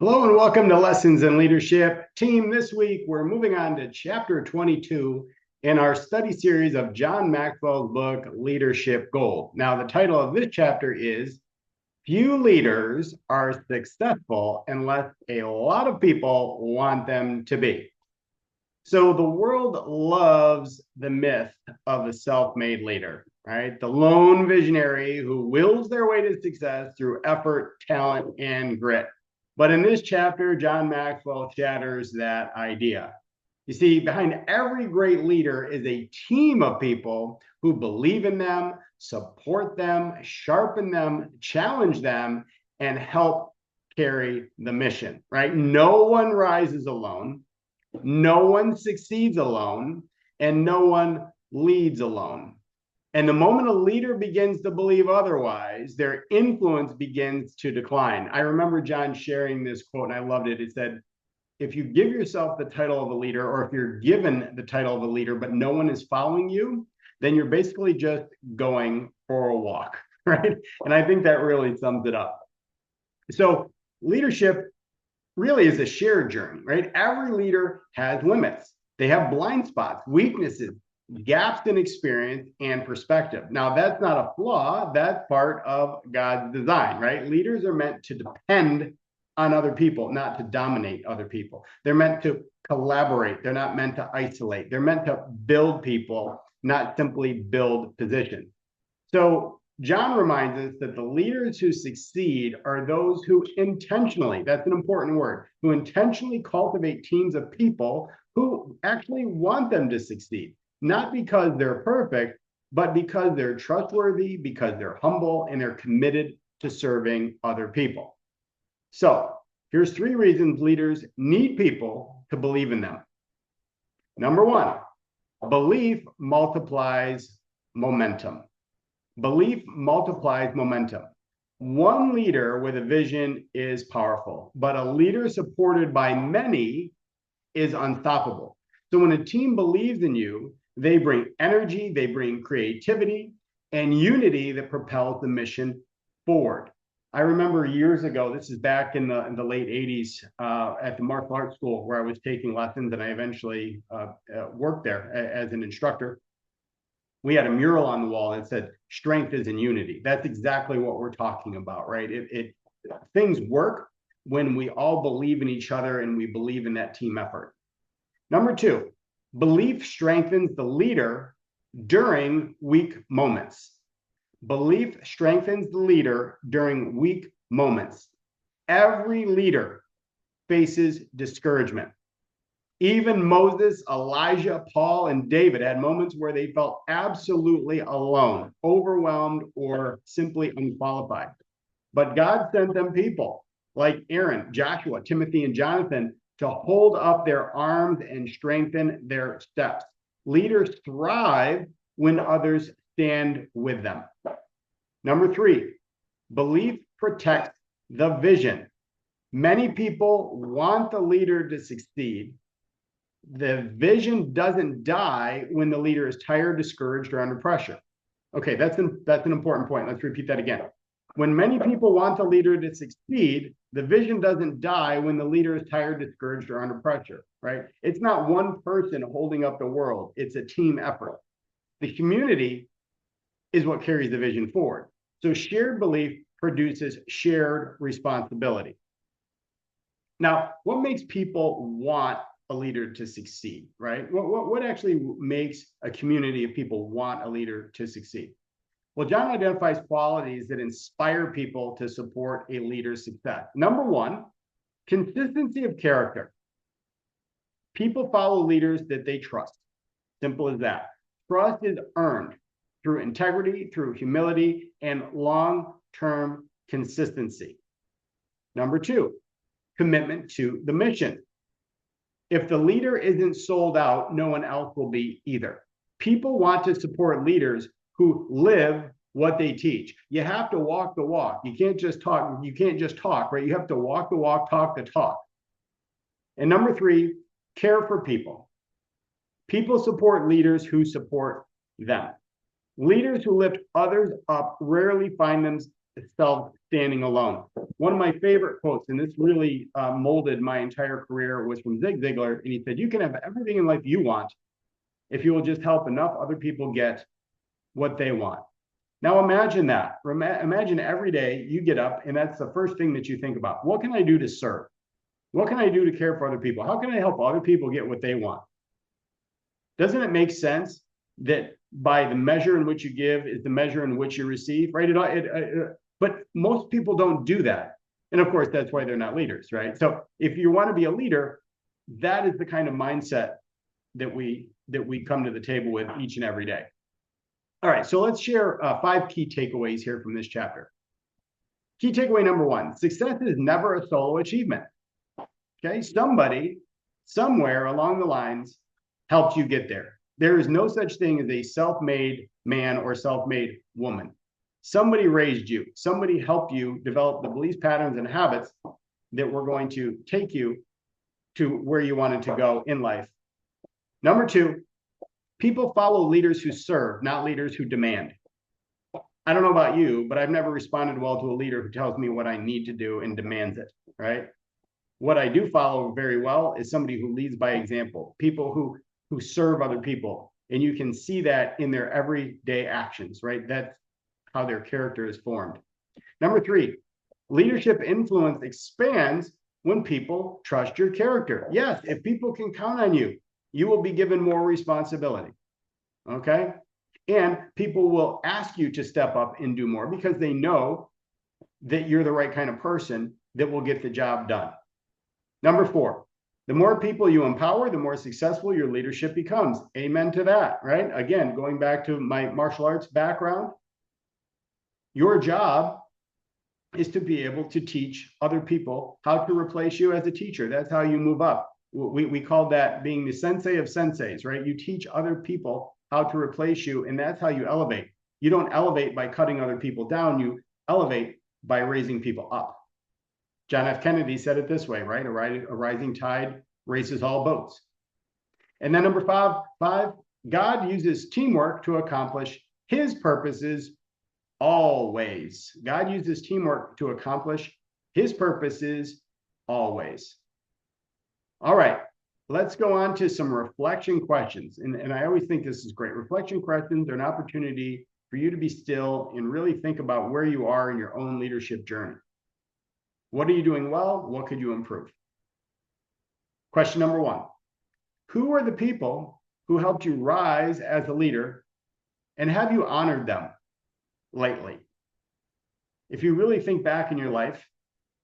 Hello and welcome to Lessons in Leadership. Team, this week we're moving on to chapter 22 in our study series of John Maxwell's book, Leadership Gold. Now, the title of this chapter is Few Leaders Are Successful Unless a Lot of People Want Them to Be. So the world loves the myth of the self-made leader, right? The lone visionary who wills their way to success through effort, talent, and grit. But in this chapter, John Maxwell shatters that idea. You see, behind every great leader is a team of people who believe in them, support them, sharpen them, challenge them, and help carry the mission, right? No one rises alone. No one succeeds alone, and no one leads alone. And the moment a leader begins to believe otherwise, their influence begins to decline. I remember John sharing this quote, and I loved it. It said, if you give yourself the title of a leader, or if you're given the title of a leader, but no one is following you, then you're basically just going for a walk, right? And I think that really sums it up. So leadership really is a shared journey, right? Every leader has limits. They have blind spots, weaknesses, gaps in experience and perspective. Now, that's not a flaw. That's part of God's design, right? Leaders are meant to depend on other people, not to dominate other people. They're meant to collaborate. They're not meant to isolate. They're meant to build people, not simply build positions. So John reminds us that the leaders who succeed are those who intentionally, that's an important word, who intentionally cultivate teams of people who actually want them to succeed, not because they're perfect, but because they're trustworthy, because they're humble, and they're committed to serving other people. So here's 3 reasons leaders need people to believe in them. Number 1, belief multiplies momentum. Belief multiplies momentum. One leader with a vision is powerful, but a leader supported by many is unstoppable. So when a team believes in you, they bring energy, they bring creativity, and unity that propels the mission forward. I remember years ago, this is back in the late 80s at the martial arts school where I was taking lessons, and I eventually worked there as an instructor. We had a mural on the wall that said, strength is in unity. That's exactly what we're talking about, right? Things work when we all believe in each other and we believe in that team effort. Number 2, belief strengthens the leader during weak moments. Belief strengthens the leader during weak moments. Every leader faces discouragement. Even Moses, Elijah, Paul, and David had moments where they felt absolutely alone, overwhelmed, or simply unqualified. But God sent them people like Aaron, Joshua, Timothy, and Jonathan to hold up their arms and strengthen their steps. Leaders thrive when others stand with them. Number 3, belief protects the vision. Many people want the leader to succeed. The vision doesn't die when the leader is tired, discouraged, or under pressure. Okay, that's an important point. Let's repeat that again. When many people want the leader to succeed, the vision doesn't die when the leader is tired, discouraged, or under pressure, right? It's not one person holding up the world. It's a team effort. The community is what carries the vision forward. So shared belief produces shared responsibility. Now, what makes people want a leader to succeed, right? What actually makes a community of people want a leader to succeed? Well, John identifies qualities that inspire people to support a leader's success. Number 1, consistency of character. People follow leaders that they trust. Simple as that. Trust is earned through integrity, through humility, and long-term consistency. Number 2, commitment to the mission. If the leader isn't sold out, no one else will be either. People want to support leaders who live what they teach. You have to walk the walk. You can't just talk. You can't just talk, right? You have to walk the walk, talk the talk. And number 3, care for people. People support leaders who support them. Leaders who lift others up rarely find self standing alone. One of my favorite quotes, and this really molded my entire career, was from Zig Ziglar. And he said, "You can have everything in life you want if you will just help enough other people get what they want." Now imagine that. Imagine every day you get up and that's the first thing that you think about. What can I do to serve? What can I do to care for other people? How can I help other people get what they want? Doesn't it make sense that by the measure in which you give is the measure in which you receive, right? But most people don't do that. And of course, that's why they're not leaders, right? So if you want to be a leader, that is the kind of mindset that we come to the table with each and every day. All right, so let's share 5 key takeaways here from this chapter. Key takeaway number 1, success is never a solo achievement. Okay, somebody, somewhere along the lines, helped you get there. There is no such thing as a self-made man or self-made woman. Somebody raised you. Somebody helped you develop the beliefs, patterns, and habits that were going to take you to where you wanted to go in life. Number 2, people follow leaders who serve, not leaders who demand. I don't know about you, but I've never responded well to a leader who tells me what I need to do and demands it, right? What I do follow very well is somebody who leads by example, people who serve other people. And you can see that in their everyday actions, right? That's how their character is formed. Number 3, leadership influence expands when people trust your character. Yes, if people can count on you, you will be given more responsibility, okay? And people will ask you to step up and do more because they know that you're the right kind of person that will get the job done. Number 4, the more people you empower, the more successful your leadership becomes. Amen to that, right? Again, going back to my martial arts background, your job is to be able to teach other people how to replace you as a teacher. That's how you move up. We call that being the sensei of senseis, right? You teach other people how to replace you, and that's how you elevate. You don't elevate by cutting other people down. You elevate by raising people up. John F. Kennedy said it this way, right? A rising tide raises all boats. And then number 5, God uses teamwork to accomplish his purposes always. God uses teamwork to accomplish his purposes always. All right, let's go on to some reflection questions. And I always think this is great. Reflection questions are an opportunity for you to be still and really think about where you are in your own leadership journey. What are you doing well? What could you improve? Question number 1, who are the people who helped you rise as a leader, and have you honored them lately? If you really think back in your life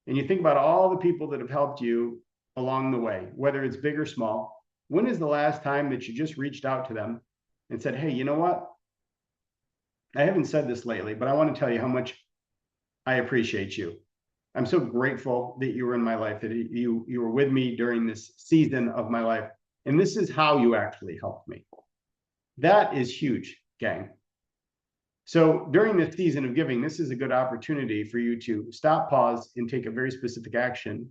and you think about all the people that have helped you along the way, whether it's big or small, when is the last time that you just reached out to them and said, hey, you know what? I haven't said this lately, but I want to tell you how much I appreciate you. I'm so grateful that you were in my life, that you were with me during this season of my life. And this is how you actually helped me. That is huge, gang. So during this season of giving, this is a good opportunity for you to stop, pause, and take a very specific action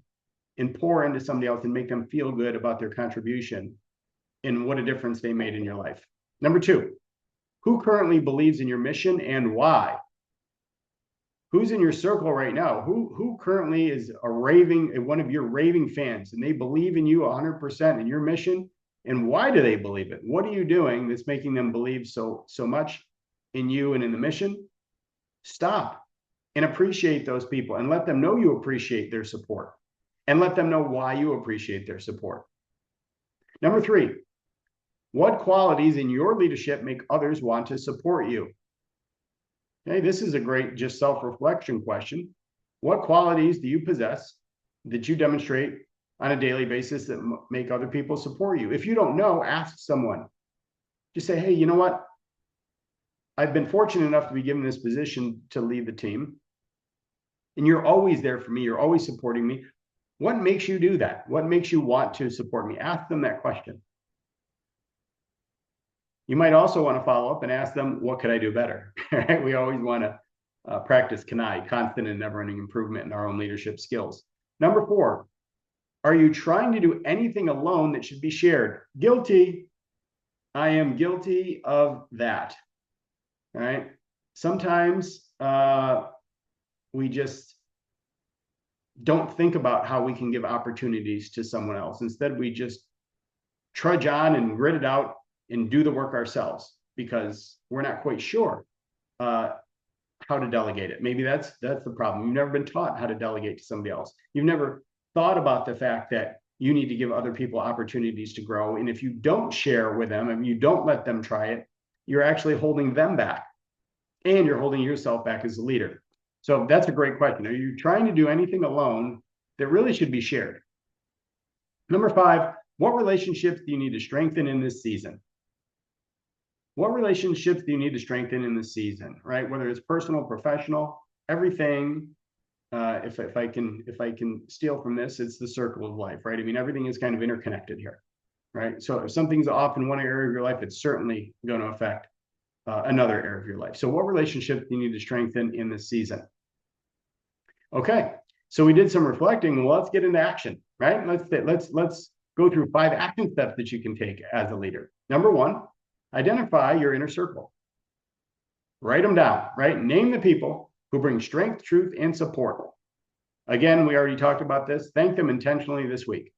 and pour into somebody else and make them feel good about their contribution and what a difference they made in your life. Number 2, who currently believes in your mission and why? Who's in your circle right now? Who currently is one of your raving fans, and they believe in you 100% in your mission? And why do they believe it? What are you doing that's making them believe so much in you and in the mission? Stop and appreciate those people and let them know you appreciate their support, and let them know why you appreciate their support. Number 3, what qualities in your leadership make others want to support you? Okay, this is a great just self-reflection question. What qualities do you possess that you demonstrate on a daily basis that make other people support you? If you don't know, ask someone. Just say, hey, you know what? I've been fortunate enough to be given this position to lead the team. And you're always there for me. You're always supporting me. What makes you do that? What makes you want to support me? Ask them that question. You might also want to follow up and ask them, what could I do better? We always want to practice CANI, constant and never-ending improvement in our own leadership skills. Number 4, are you trying to do anything alone that should be shared? Guilty. I am guilty of that. All right. Sometimes we just don't think about how we can give opportunities to someone else. Instead, we just trudge on and grit it out and do the work ourselves because we're not quite sure how to delegate it. Maybe that's the problem. You've never been taught how to delegate to somebody else. You've never thought about the fact that you need to give other people opportunities to grow. And if you don't share with them and you don't let them try it, you're actually holding them back and you're holding yourself back as a leader. So that's a great question. Are you trying to do anything alone that really should be shared? Number 5, what relationships do you need to strengthen in this season? What relationships do you need to strengthen in this season, right? Whether it's personal, professional, everything. If I can steal from this, it's the circle of life, right? I mean, everything is kind of interconnected here, right? So if something's off in one area of your life, it's certainly going to affect another area of your life. So what relationships do you need to strengthen in this season? Okay, so we did some reflecting. Well, let's get into action, right? Let's go through 5 action steps that you can take as a leader. Number 1, identify your inner circle. Write them down, right? Name the people who bring strength, truth, and support. Again, we already talked about this. Thank them intentionally this week.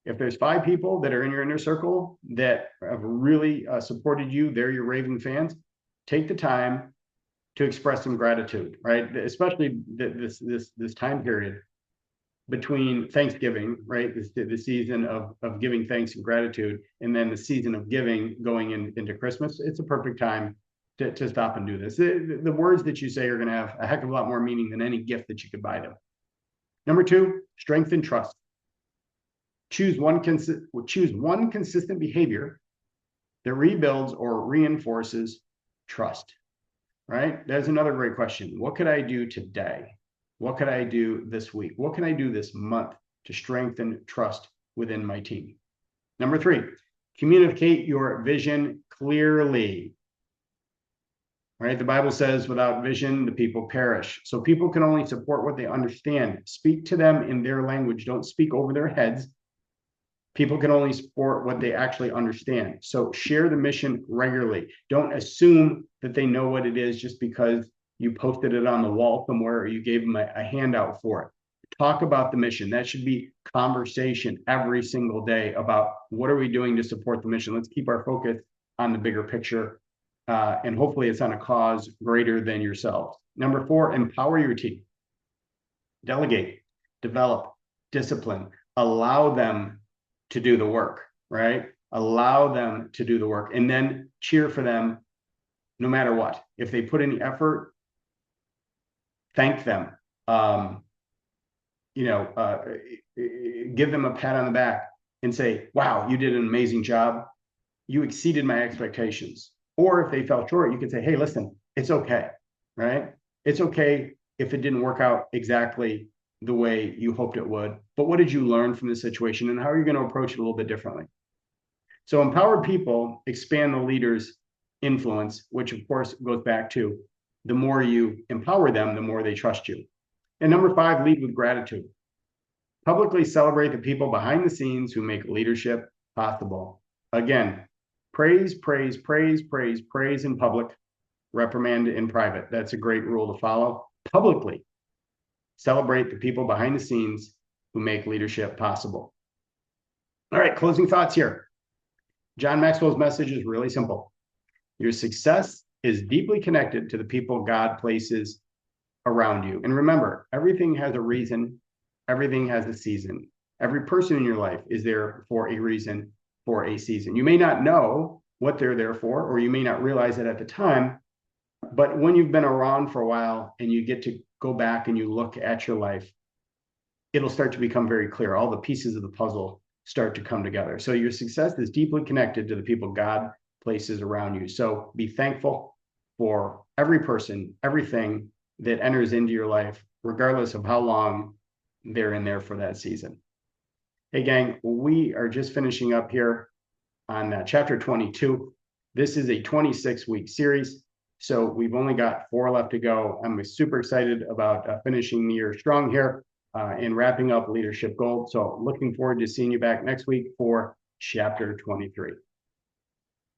If there's 5 people that are in your inner circle that have really supported you, they're your raving fans, take the time to express some gratitude, right? Especially this time period between Thanksgiving, right? The season of giving thanks and gratitude, and then the season of giving going into Christmas. It's a perfect time to stop and do this. The words that you say are going to have a heck of a lot more meaning than any gift that you could buy them. Number 2, strengthen trust. Choose one consistent behavior that rebuilds or reinforces trust, right? There's another great question. What could I do today? What could I do this week? What can I do this month to strengthen trust within my team? Number 3, communicate your vision clearly. Right? The Bible says without vision, the people perish. So people can only support what they understand. Speak to them in their language. Don't speak over their heads. People can only support what they actually understand. So share the mission regularly. Don't assume that they know what it is just because you posted it on the wall somewhere or you gave them a handout for it. Talk about the mission. That should be conversation every single day about what are we doing to support the mission. Let's keep our focus on the bigger picture. And hopefully it's on a cause greater than yourselves. Number 4, empower your team. Delegate, develop, discipline, allow them to do the work, right? Allow them to do the work and then cheer for them no matter what. If they put any effort, thank them. Give them a pat on the back and say, wow, you did an amazing job. You exceeded my expectations. Or if they fell short, you could say, hey, listen, it's okay, right? It's okay if it didn't work out exactly the way you hoped it would. But what did you learn from the situation and how are you going to approach it a little bit differently? So empowered people expand the leader's influence, which of course goes back to the more you empower them, the more they trust you. And number 5, lead with gratitude. Publicly celebrate the people behind the scenes who make leadership possible. Again, praise, praise, praise, praise, praise in public, reprimand in private. That's a great rule to follow. Publicly celebrate the people behind the scenes who make leadership possible. All right, closing thoughts here. John Maxwell's message is really simple. Your success is deeply connected to the people God places around you. And remember, everything has a reason. Everything has a season. Every person in your life is there for a reason, for a season. You may not know what they're there for, or you may not realize it at the time, but when you've been around for a while and you get to go back and you look at your life, it'll start to become very clear. All the pieces of the puzzle start to come together. So your success is deeply connected to the people God places around you. So be thankful for every person, everything that enters into your life, regardless of how long they're in there for that season. Hey, gang, we are just finishing up here on chapter 22. This is a 26-week series, so we've only got 4 left to go. I'm super excited about finishing the year strong here and wrapping up Leadership Gold. So looking forward to seeing you back next week for chapter 23.